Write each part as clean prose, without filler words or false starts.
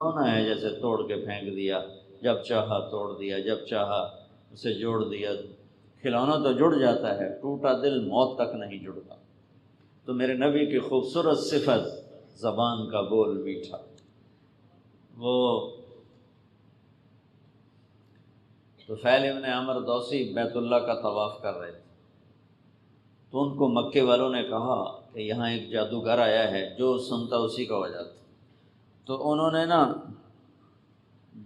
ہونا ہے جیسے توڑ کے پھینک دیا، جب چاہا توڑ دیا، جب چاہا اسے جوڑ دیا۔ کھلونا تو جڑ جاتا ہے، ٹوٹا دل موت تک نہیں جڑتا۔ تو میرے نبی کی خوبصورت صفت زبان کا بول میٹھا۔ وہ طفیل ابن عمر دوسی بیت اللہ کا طواف کر رہے تھے، تو ان کو مکے والوں نے کہا کہ یہاں ایک جادوگر آیا ہے، جو سنتا اسی کا ہو جاتا۔ تو انہوں نے نا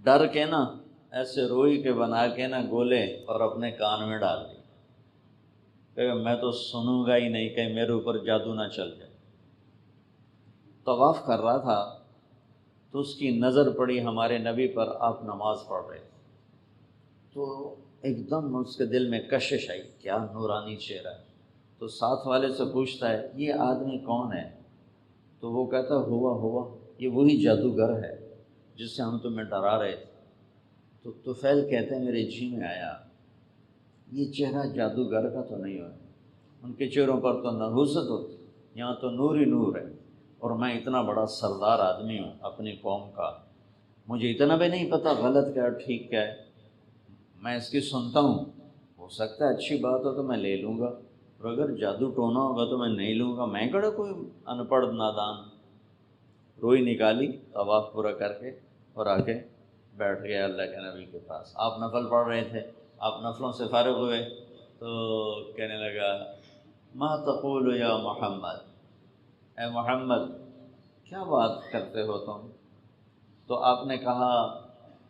ڈر کے نا ایسے روئی کے بنا کے نا گولے اور اپنے کان میں ڈال دی کہ میں تو سنوں گا ہی نہیں، کہ میرے اوپر جادو نہ چل جائے۔ طواف کر رہا تھا تو اس کی نظر پڑی ہمارے نبی پر، آپ نماز پڑھ رہے تھے، تو ایک دم اس کے دل میں کشش آئی، کیا نورانی چہرہ ہے۔ تو ساتھ والے سے پوچھتا ہے یہ آدمی کون ہے؟ تو وہ کہتا ہوا یہ وہی جادوگر ہے جس سے ہم تمہیں ڈرا رہے تھے۔ تو طفیل کہتے ہیں میرے جی میں آیا یہ چہرہ جادوگر کا تو نہیں ہوا، ان کے چہروں پر تو نحوست ہوتی، یہاں تو نور ہی نور ہے، اور میں اتنا بڑا سردار آدمی ہوں اپنی قوم کا، مجھے اتنا بھی نہیں پتہ غلط کیا ٹھیک کیا ہے، میں اس کی سنتا ہوں، ہو سکتا ہے اچھی بات ہو تو میں لے لوں گا، اور اگر جادو ٹونا ہوگا تو میں نہیں لوں گا، میں کہڑا کوئی ان پڑھ نادان۔ روئی نکالی طواف پورا کر کے اور آ کے بیٹھ گیا اللہ کے نبی کے پاس۔ آپ نفل پڑھ رہے تھے، آپ نفلوں سے فارغ ہوئے تو کہنے لگا ما تقول یا محمد، اے محمد کیا بات کرتے ہو تم؟ تو آپ نے کہا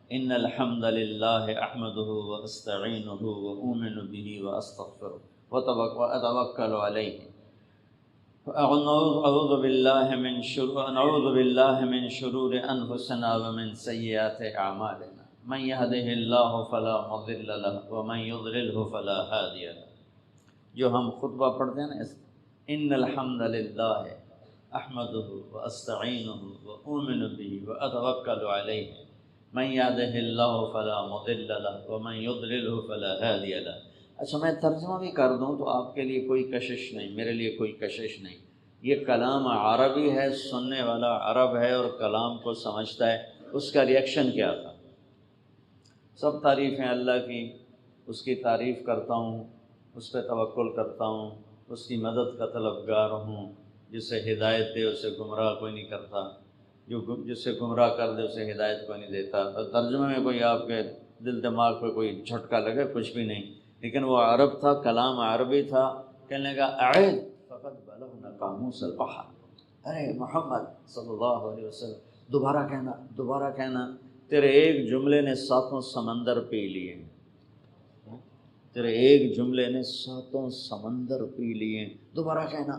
ان الحمد للہ احمدہ واستعینہ واؤمن بہ واستغفرہ واتوکل علیہ، اعوذ باللہ من شرور انفسنا ومن سیئات اعمالنا من یہدہ اللہ فلا مضل لہ ومن یضللہ فلا ہادی لہ۔ جو ہم خطبہ پڑھتے ہیں نا، ان الحمد للہ احمدہ واستعینہ واؤمن بہ واتوکل علیہ من یہدہ اللہ فلا مضل لہ ومن یضللہ فلا ہادی لہ۔ اچھا میں ترجمہ بھی کر دوں تو آپ کے لیے کوئی کشش نہیں، میرے لیے کوئی کشش نہیں، یہ کلام عربی ہے، سننے والا عرب ہے اور کلام کو سمجھتا ہے، اس کا ریئیکشن کیا تھا۔ سب تعریفیں اللہ کی، اس کی تعریف کرتا ہوں، اس پہ توکل کرتا ہوں، اس کی مدد کا طلبگار ہوں، جسے ہدایت دے اسے گمراہ کوئی نہیں کرتا، جس سے گمراہ کر دے اسے ہدایت کوئی نہیں دیتا۔ تو ترجمے میں کوئی آپ کے دل دماغ پہ کوئی جھٹکا لگے کچھ بھی نہیں، لیکن وہ عرب تھا، کلام عربی تھا۔ کہنے لگا اعد فقد بلغنا قاموس البحر، ارے محمد صلی اللہ علیہ وسلم دوبارہ کہنا، تیرے ایک جملے نے ساتوں سمندر پی لیے، تیرے ایک جملے نے ساتوں سمندر پی لیے، دوبارہ کہنا۔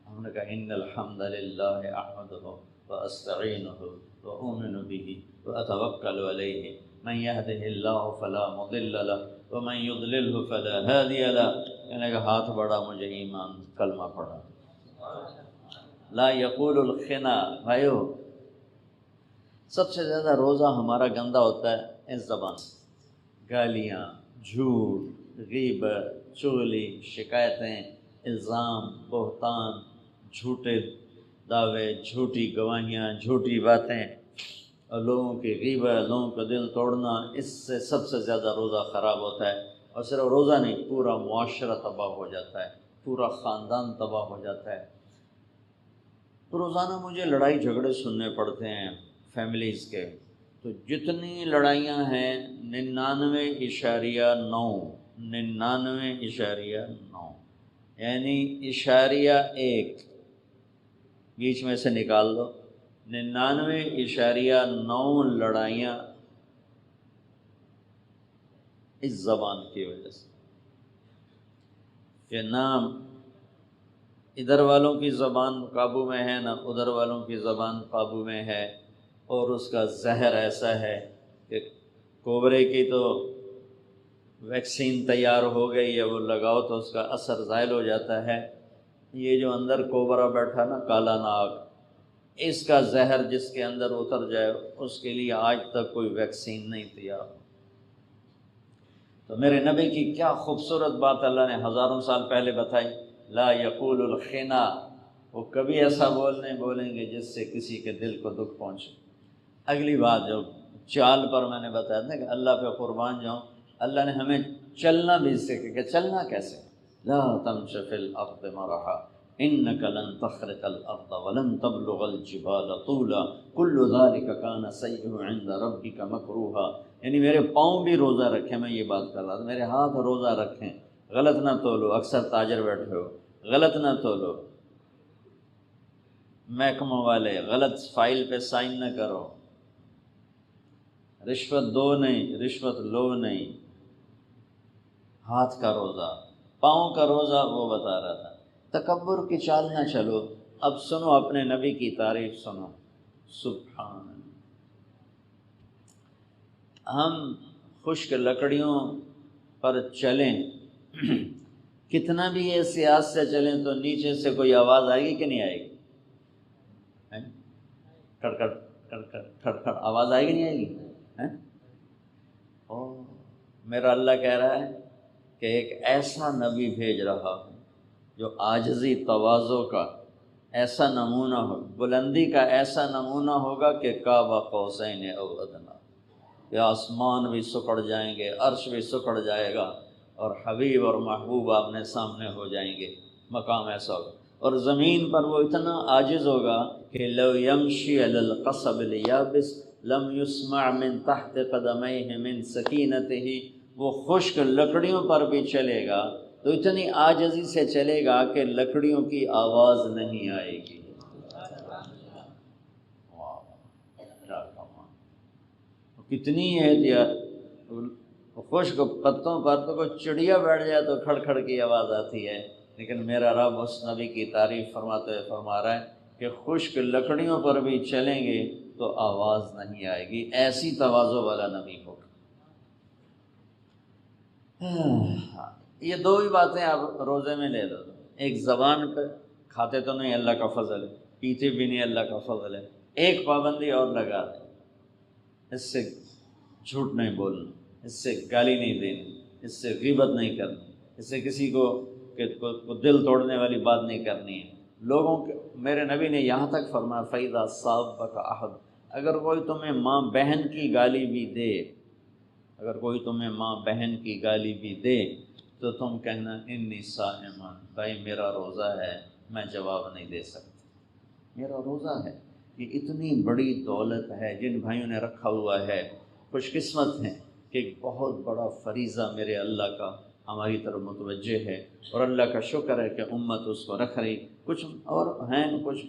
ہم نے کہا ان الحمد للہ احمدہ واستعینہ واؤمن بہ واتوکل علیہ من یہدہ اللہ فلا مضل لہ ومن یضللہ فلا ہادی لہ۔ کہنے کا ہاتھ بڑھا، مجھے ایمان کلمہ پڑھا۔ لا یقول الخنا، بھائیو سب سے زیادہ روزہ ہمارا گندا ہوتا ہے اس زبان، گالیاں، جھوٹ، غیبت، چغلی، شکایتیں، الزام، بہتان، جھوٹے دعوے، جھوٹی گواہیاں، جھوٹی باتیں، اور لوگوں کی غیبت، لوگوں کا دل توڑنا، اس سے سب سے زیادہ روزہ خراب ہوتا ہے۔ اور صرف روزہ نہیں، پورا معاشرہ تباہ ہو جاتا ہے، پورا خاندان تباہ ہو جاتا ہے۔ روزانہ مجھے لڑائی جھگڑے سننے پڑتے ہیں فیملیز کے، تو جتنی لڑائیاں ہیں 99.9 یعنی اشاریہ ایک بیچ میں سے نکال دو، 99.9 لڑائیاں اس زبان کی وجہ سے، کہ نہ ادھر والوں کی زبان قابو میں ہے نہ ادھر والوں کی زبان قابو میں ہے، اور اس کا زہر ایسا ہے کہ کوبرے کی تو ویکسین تیار ہو گئی ہے، وہ لگاؤ تو اس کا اثر زائل ہو جاتا ہے۔ یہ جو اندر کوبرا بیٹھا نا، کالا ناگ، اس کا زہر جس کے اندر اتر جائے اس کے لیے آج تک کوئی ویکسین نہیں تیار۔ تو میرے نبی کی کیا خوبصورت بات اللہ نے ہزاروں سال پہلے بتائی، لا یقول الخنا، وہ کبھی ایسا نہیں بولیں گے جس سے کسی کے دل کو دکھ پہنچے۔ اگلی بات جو چال پر میں نے بتایا تھا کہ اللہ پہ قربان جاؤں، اللہ نے ہمیں چلنا بھی سیکھا کہ چلنا کیسے، لا تمش فی الارض مرحا انک لن تخرق الارض ولن تبلغ الجبال طولا کل ذلک کان سیئہ عند ربک مکروہا، یعنی میرے پاؤں بھی روزہ رکھیں، میں یہ بات کر رہا تھا، میرے ہاتھ روزہ رکھیں، غلط نہ تولو، اکثر تاجر بیٹھے ہو غلط نہ تولو، محکموں والے غلط فائل پہ سائن نہ کرو، رشوت دو نہیں، رشوت لو نہیں، ہاتھ کا روزہ، پاؤں کا روزہ وہ بتا رہا تھا، تکبر کی چال نہ چلو۔ اب سنو اپنے نبی کی تعریف سنو، سبحان اللہ۔ ہم خشک لکڑیوں پر چلیں، کتنا بھی احتیاط سے چلیں تو نیچے سے کوئی آواز آئے گی کہ نہیں آئے گی؟ کڑکڑ کڑکڑ کڑکڑ آواز آئے گی نہیں آئے گی؟ میرا اللہ کہہ رہا ہے کہ ایک ایسا نبی بھیج رہا ہوں جو عاجزی تواضع کا ایسا نمونہ ہو، بلندی کا ایسا نمونہ ہوگا کہ قاب قوسین او ادنیٰ، کہ آسمان بھی سکڑ جائیں گے، عرش بھی سکڑ جائے گا، اور حبیب اور محبوب آپنے سامنے ہو جائیں گے، مقام ایسا ہوگا، اور زمین پر وہ اتنا عاجز ہوگا کہ لو یمشی علی القصب الیابس لم یسمع من تحت قدمیہ من سکینتہ، وہ خشک لکڑیوں پر بھی چلے گا تو اتنی عاجزی سے چلے گا کہ لکڑیوں کی آواز نہیں آئے گی۔ کتنی احتیاط، خشک پتوں پر تو کوئی چڑیا بیٹھ جائے تو کھڑ کھڑ کی آواز آتی ہے، لیکن میرا رب اس نبی کی تعریف فرماتے ہوئے فرما رہا ہے کہ خشک لکڑیوں پر بھی چلیں گے تو آواز نہیں آئے گی، ایسی تواضع والا نبی ہوگا۔ یہ دو ہی باتیں آپ روزے میں لے لو، ایک زبان پہ، کھاتے تو نہیں اللہ کا فضل ہے، پیتے بھی نہیں اللہ کا فضل ہے، ایک پابندی اور لگا دیں، اس سے جھوٹ نہیں بولنا، اس سے گالی نہیں دینی، اس سے غیبت نہیں کرنی، اس سے کسی کو دل توڑنے والی بات نہیں کرنی ہے۔ لوگوں کے میرے نبی نے یہاں تک فرمایا فَإِذَا صَابَكَ أَحَدٌ، اگر کوئی تمہیں ماں بہن کی گالی بھی دے، اگر کوئی تمہیں ماں بہن کی گالی بھی دے تو تم کہنا انی صائمٌ، بھائی میرا روزہ ہے، میں جواب نہیں دے سکتا، میرا روزہ ہے۔ یہ اتنی بڑی دولت ہے جن بھائیوں نے رکھا ہوا ہے، خوش قسمت ہیں کہ ایک بہت بڑا فریضہ میرے اللہ کا ہماری طرف متوجہ ہے، اور اللہ کا شکر ہے کہ امت اس کو رکھ رہی، کچھ اور ہیں، کچھ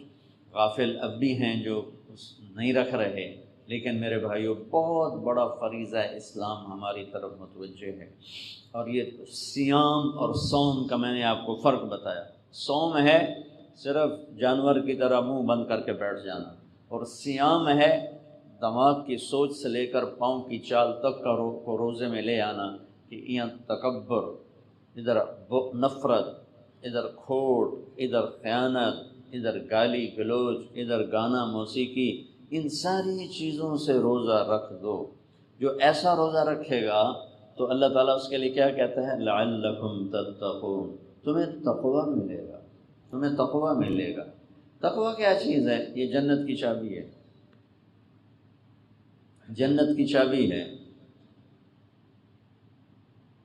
غافل اب بھی ہیں جو نہیں رکھ رہے، لیکن میرے بھائیوں بہت بڑا فریضہ اسلام ہماری طرف متوجہ ہے۔ اور یہ صیام اور صوم کا میں نے آپ کو فرق بتایا، صوم ہے صرف جانور کی طرح منہ بند کر کے بیٹھ جانا، اور صیام ہے دماغ کی سوچ سے لے کر پاؤں کی چال تک کو روزے میں لے آنا، کہ یہاں تکبر، ادھر نفرت، ادھر کھوٹ، ادھر خیانت، ادھر گالی گلوچ، ادھر گانا موسیقی، ان ساری چیزوں سے روزہ رکھ دو۔ جو ایسا روزہ رکھے گا تو اللہ تعالیٰ اس کے لیے کیا کہتا ہے، لعلکم تتقون، تمہیں تقویٰ ملے گا، تمہیں تقویٰ ملے گا۔ تقویٰ کیا چیز ہے؟ یہ جنت کی چابی ہے، جنت کی چابی ہے۔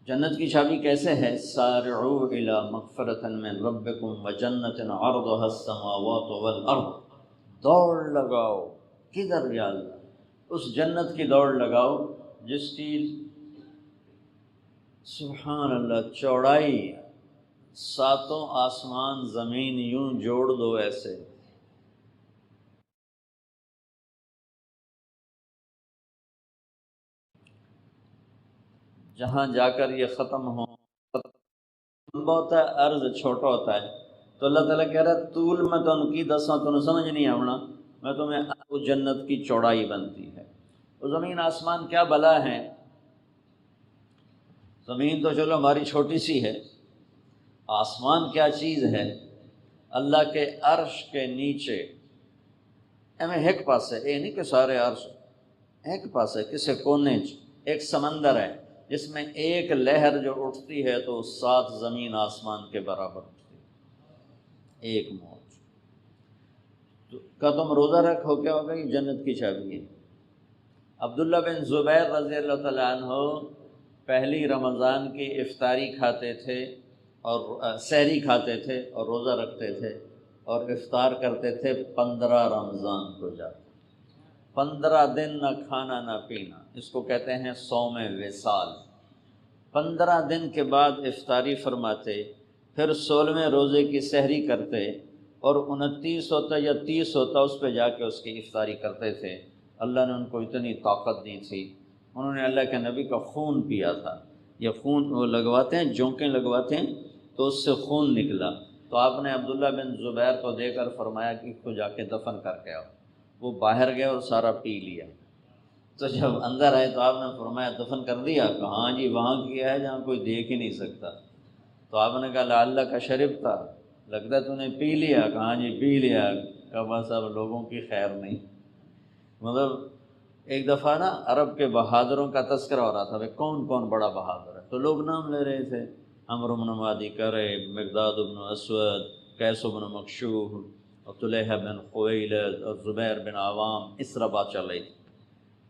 جنت کی چابی کیسے ہے؟ سارعوا الی مغفرۃ من ربکم وجنۃ عرضها السماوات والارض، دوڑ لگاؤ، کدھر یا اللہ؟ اس جنت کی دوڑ لگاؤ جس کی سبحان اللہ چوڑائی ساتوں آسمان زمین یوں جوڑ دو ایسے، جہاں جا کر یہ ختم ہو، لمبا ہوتا ہے، عرض چھوٹا ہوتا ہے، تو اللہ تعالیٰ کہہ رہا ہے طول میں تو ان کی دساں تو سمجھ نہیں آونا، میں تمہیں وہ جنت کی چوڑائی بنتی ہے۔ وہ زمین آسمان کیا بلا ہے، زمین تو چلو ہماری چھوٹی سی ہے، آسمان کیا چیز ہے؟ اللہ کے عرش کے نیچے ایویں ایک پاسے، یہ نہیں کہ سارے عرش، ایک پاسے کسی کونے ایک سمندر ہے جس میں ایک لہر جو اٹھتی ہے تو 7 زمین آسمان کے برابر اٹھتی ہے، ایک موج کا تم روزہ رکھو، کیا ہوگا؟ یہ جنت کی چابی ہے۔ عبداللہ بن زبیر رضی اللہ تعالیٰ عنہ پہلی رمضان کی افطاری کھاتے تھے اور سحری کھاتے تھے اور روزہ رکھتے تھے اور افطار کرتے تھے 15 رمضان کو جا کے 15 دن نہ کھانا نہ پینا، اس کو کہتے ہیں صوم وصال۔ 15 دن کے بعد افطاری فرماتے، پھر 16ویں روزے کی سحری کرتے اور 29 ہوتا یا 30 ہوتا اس پہ جا کے اس کی افطاری کرتے تھے۔ اللہ نے ان کو اتنی طاقت دی تھی، انہوں نے اللہ کے نبی کا خون پیا تھا۔ یہ خون وہ لگواتے ہیں، جونکیں لگواتے ہیں تو اس سے خون نکلا، تو آپ نے عبداللہ بن زبیر کو دے کر فرمایا کہ اس کو جا کے دفن کر کے آؤ۔ وہ باہر گئے اور سارا پی لیا، تو جب اندر آئے تو آپ نے فرمایا دفن کر دیا؟ کہا ہاں جی، وہاں کیا ہے جہاں کوئی دیکھ ہی نہیں سکتا۔ تو آپ نے کہا لعلہ کا شرب تھا، لگتا ہے تو نے پی لیا؟ کہا ہاں جی پی لیا۔ کہا بس اب لوگوں کی خیر نہیں۔ مطلب ایک دفعہ نا عرب کے بہادروں کا تذکرہ ہو رہا تھا، بھائی کون کون بڑا بہادر ہے، تو لوگ نام لے رہے تھے، عمرو بن مادی کرب، مقداد بن اسود، قیس بن مکشوف اور طلحہ بن خویلد اور زبیر بن عوام، اس طرح بات چل رہی تھی۔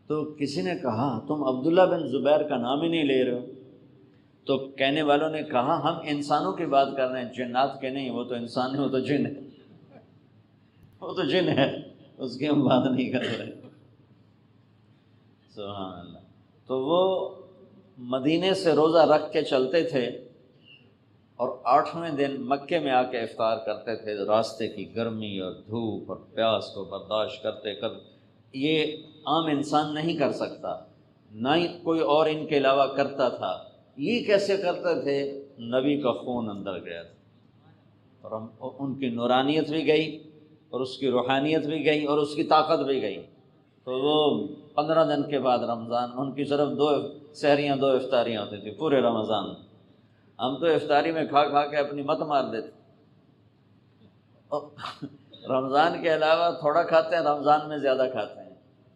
تو کسی نے کہا تم عبداللہ بن زبیر کا نام ہی نہیں لے رہے ہو؟ تو کہنے والوں نے کہا ہم انسانوں کی بات کر رہے ہیں، جنات کے نہیں، وہ تو انسان ہے، وہ تو جن ہے، وہ تو جن ہے، اس کی ہم بات نہیں کر رہے۔ سبحان اللہ۔ تو وہ مدینے سے روزہ رکھ کے چلتے تھے اور 8ویں دن مکے میں آ کے افطار کرتے تھے، راستے کی گرمی اور دھوپ اور پیاس کو برداشت کرتے کرتے۔ یہ عام انسان نہیں کر سکتا، نہ ہی کوئی اور ان کے علاوہ کرتا تھا۔ یہ کیسے کرتے تھے؟ نبی کا خون اندر گیا تھا اور ان کی نورانیت بھی گئی اور اس کی روحانیت بھی گئی اور اس کی طاقت بھی گئی۔ تو وہ 15 دن کے بعد رمضان، ان کی صرف 2 سحریاں 2 افطاریاں ہوتی تھیں پورے رمضان۔ ہم تو افطاری میں کھا کھا کے اپنی مت مار دیتے، اور رمضان کے علاوہ تھوڑا کھاتے ہیں، رمضان میں زیادہ کھاتے ہیں۔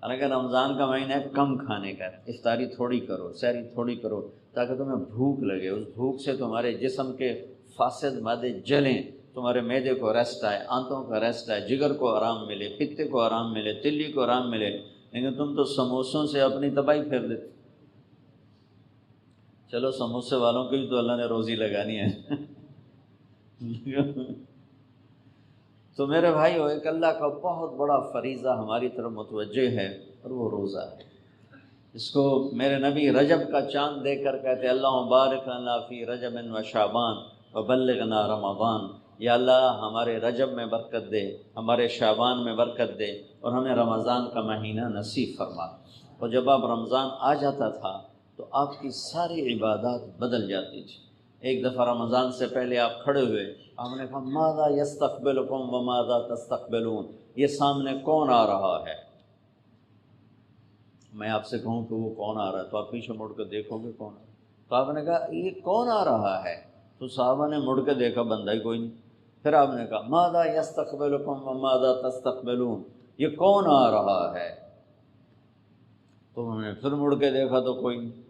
حالانکہ رمضان کا مہینہ ہے کم کھانے کا، افطاری تھوڑی کرو، سحری تھوڑی کرو، تاکہ تمہیں بھوک لگے، اس بھوک سے تمہارے جسم کے فاسد مادے جلیں، تمہارے معدے کو ریسٹ آئے، آنتوں کا ریسٹ آئے، جگر کو آرام ملے، پتے کو آرام ملے، تلی کو آرام ملے۔ لیکن تم تو سموسوں سے اپنی تباہی پھیر دیتے۔ چلو سموسے والوں کی بھی تو اللہ نے روزی لگانی ہے۔ تو میرے بھائیو، ایک اللہ کا بہت بڑا فریضہ ہماری طرف متوجہ ہے اور وہ روزہ ہے۔ اس کو میرے نبی رجب کا چاند دیکھ کر کہتے اللہم بارک لنا فی رجب و شعبان وبلغنا رمضان۔ یا اللہ ہمارے رجب میں برکت دے، ہمارے شعبان میں برکت دے اور ہمیں رمضان کا مہینہ نصیب فرما۔ اور جب آپ رمضان آ جاتا تھا تو آپ کی ساری عبادات بدل جاتی تھی۔ ایک دفعہ رمضان سے پہلے آپ کھڑے ہوئے، آپ نے کہا ماذا یستقبلکم وماذا تستقبلون، یہ سامنے کون آ رہا ہے؟ میں آپ سے کہوں کہ وہ کون آ رہا ہے تو آپ پیچھے مڑ کے دیکھو گے کون آ رہا ہے۔ تو آپ نے کہا یہ کون آ رہا ہے؟ تو صحابہ نے مڑ کے دیکھا، بندہ ہی کوئی نہیں۔ پھر آپ نے کہا ماذا یستقبلکم وماذا تستقبلون، یہ کون آ رہا ہے؟ تو انہوں نے پھر مڑ کے دیکھا تو کوئی نہیں۔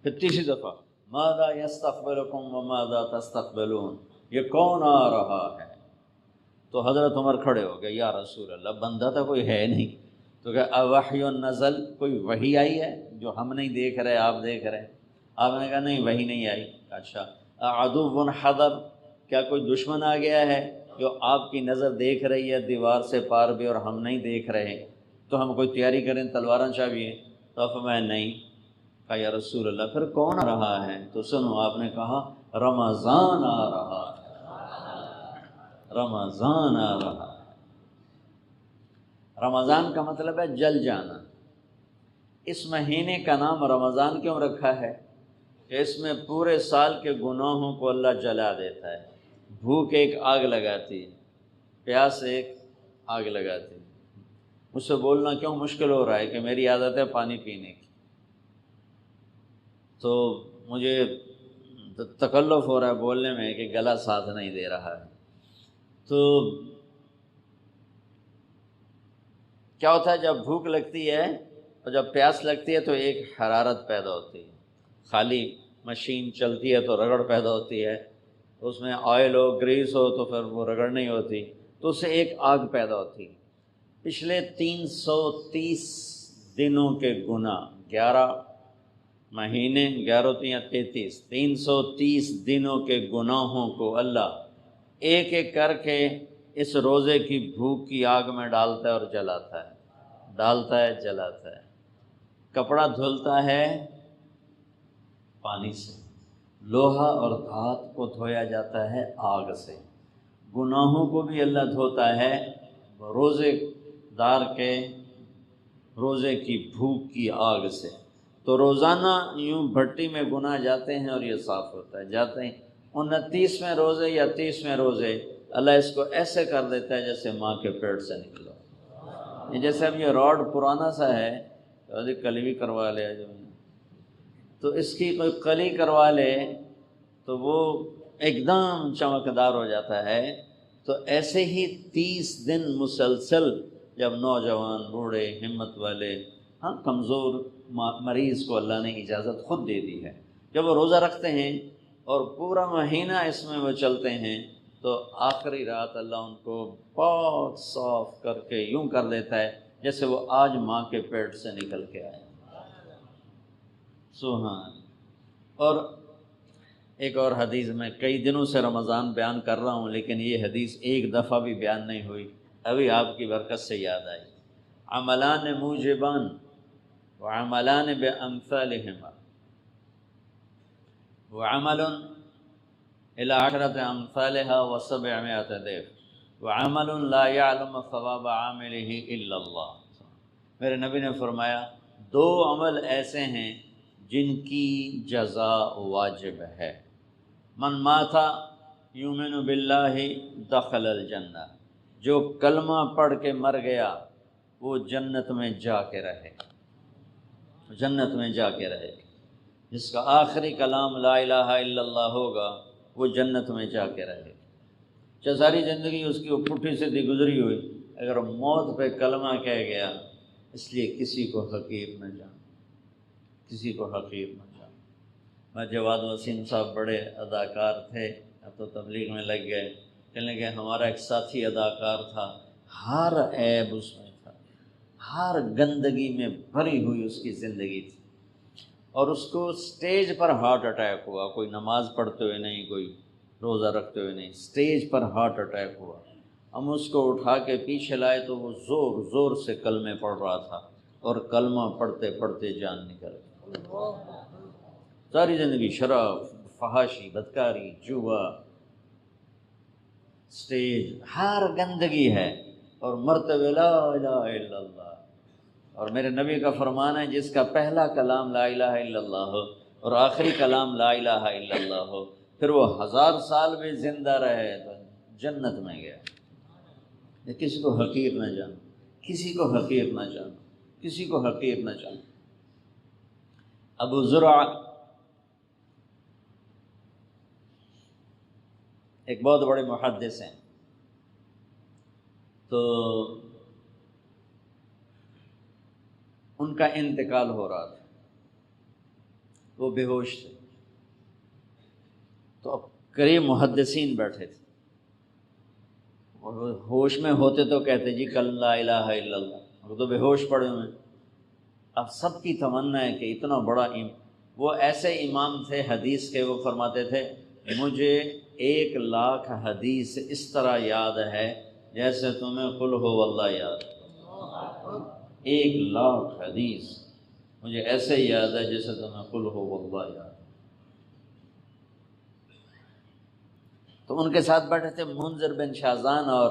پھر تیسری دفعہ ماذا یستقبلکم وماذا تستقبلون، یہ کون آ رہا ہے؟ تو حضرت عمر کھڑے ہو گئے، یا رسول اللہ بندہ تو کوئی ہے نہیں۔ تو کہ اوحی نزل، کوئی وحی آئی ہے جو ہم نہیں دیکھ رہے آپ دیکھ رہے ہیں؟ آپ نے کہا نہیں وحی نہیں آئی۔ اچھا عدو حضر، کیا کوئی دشمن آ گیا ہے جو آپ کی نظر دیکھ رہی ہے دیوار سے پار بھی اور ہم نہیں دیکھ رہے، تو ہم کوئی تیاری کریں تلواراں چاہیے؟ تو فرمایا نہیں۔ کہا یا رسول اللہ پھر کون آ رہا ہے؟ تو سنو، آپ نے کہا رمضان آ رہا ہے، رمضان آ رہا ہے۔ رمضان کا مطلب ہے جل جانا۔ اس مہینے کا نام رمضان کیوں رکھا ہے؟ کہ اس میں پورے سال کے گناہوں کو اللہ جلا دیتا ہے۔ بھوک ایک آگ لگاتی ہے، پیاس ایک آگ لگاتی ہے۔ مجھ سے بولنا کیوں مشکل ہو رہا ہے کہ میری عادت ہے پانی پینے کی، تو مجھے تکلف ہو رہا ہے بولنے میں کہ گلا ساتھ نہیں دے رہا ہے۔ تو کیا ہوتا ہے جب بھوک لگتی ہے اور جب پیاس لگتی ہے تو ایک حرارت پیدا ہوتی ہے، خالی مشین چلتی ہے تو رگڑ پیدا ہوتی ہے، اس میں آئل ہو گریس ہو تو پھر وہ رگڑ نہیں ہوتی، تو اس سے ایک آگ پیدا ہوتی ہے۔ پچھلے 330 دنوں کے گناہ، 11 مہینے، 11 یا 33، 330 دنوں کے گناہوں کو اللہ ایک ایک کر کے اس روزے کی بھوک کی آگ میں ڈالتا ہے اور جلاتا ہے، ڈالتا ہے جلاتا ہے۔ کپڑا دھلتا ہے پانی سے، لوہا اور دھات کو دھویا جاتا ہے آگ سے، گناہوں کو بھی اللہ دھوتا ہے روزے دار کے روزے کی بھوک کی آگ سے۔ تو روزانہ یوں بھٹی میں گناہ جاتے ہیں اور یہ صاف ہوتا ہے، جاتے ہیں 29ویں روزے یا 30ویں روزے اللہ اس کو ایسے کر دیتا ہے جیسے ماں کے پیٹ سے نکلا۔ جیسے اب یہ راڈ پرانا سا ہے تو کلی بھی کروا لے، تو اس کی کوئی کلی کروا لے تو وہ ایک دم چمکدار ہو جاتا ہے۔ تو ایسے ہی 30 دن مسلسل جب نوجوان، بوڑھے، ہمت والے، کمزور مریض کو اللہ نے اجازت خود دے دی ہے، جب وہ روزہ رکھتے ہیں اور پورا مہینہ اس میں وہ چلتے ہیں تو آخری رات اللہ ان کو بہت صاف کر کے یوں کر دیتا ہے جیسے وہ آج ماں کے پیٹ سے نکل کے آئے۔ سبحان۔ اور ایک اور حدیث، میں کئی دنوں سے رمضان بیان کر رہا ہوں لیکن یہ حدیث ایک دفعہ بھی بیان نہیں ہوئی، ابھی آپ کی برکت سے یاد آئی۔ عملان موجبان وعملان بامثالہما وعمل الى 10 امثالها و700 ضعف وعمل لا يعلم ثواب عاملہ الا اللہ۔ میرے نبی نے فرمایا 2 عمل ایسے ہیں جن کی جزا واجب ہے، من مات یؤمن باللہ دخل الجنہ، جو کلمہ پڑھ کے مر گیا وہ جنت میں جا کے رہے، جنت میں جا کے رہے، جس کا آخری کلام لا الہ الا اللہ ہوگا وہ جنت میں جا کے رہے۔ چاہے ساری زندگی اس کی وہ پٹھی سیدھی گزری ہوئی، اگر موت پہ کلمہ کہہ گیا، اس لیے کسی کو حقیر نہ جان، کسی کو حقیر نہ جان۔ میں جواد وسیم صاحب بڑے اداکار تھے، اب تو تبلیغ میں لگ گئے، کہنے لگے ہمارا ایک ساتھی اداکار تھا، ہر عیب اس میں تھا، ہر گندگی میں بھری ہوئی اس کی زندگی تھی، اور اس کو سٹیج پر ہارٹ اٹیک ہوا، کوئی نماز پڑھتے ہوئے نہیں، کوئی روزہ رکھتے ہوئے نہیں، سٹیج پر ہارٹ اٹیک ہوا۔ ہم اس کو اٹھا کے پیچھے لائے تو وہ زور زور سے کلمے پڑھ رہا تھا، اور کلمہ پڑھتے پڑھتے جان نکل گئی۔ ساری زندگی شراب، فحاشی، بدکاری، جوا، سٹیج، ہر گندگی ہے، اور مرتے ہوئے لا الہ الا اللہ۔ اور میرے نبی کا فرمان ہے جس کا پہلا کلام لا الہ الا اللہ ہو اور آخری کلام لا الہ الا اللہ ہو، پھر وہ 1000 سال بھی زندہ رہے تو جنت میں گیا۔ کسی کو حقیر نہ جانو، کسی کو حقیر نہ جانو، کسی کو حقیر نہ جانو۔ ابو زرع ایک بہت بڑے محدث ہیں، تو ان کا انتقال ہو رہا تھا، وہ بے ہوش تھے، تو اب قریب محدثین بیٹھے تھے، اور وہ ہوش میں ہوتے تو کہتے جی کل لا الہ الا اللہ، وہ تو بے ہوش پڑے ہوئے۔ اب سب کی تمنا ہے کہ اتنا بڑا وہ ایسے امام تھے حدیث کے، وہ فرماتے تھے مجھے 1,00,000 حدیث اس طرح یاد ہے جیسے تمہیں قل ہو واللہ یاد۔ 1,00,000 حدیث مجھے ایسے یاد ہے جیسے تمہیں قل ہو واللہ یاد۔ تو ان کے ساتھ بیٹھے تھے منذر بن شاذان اور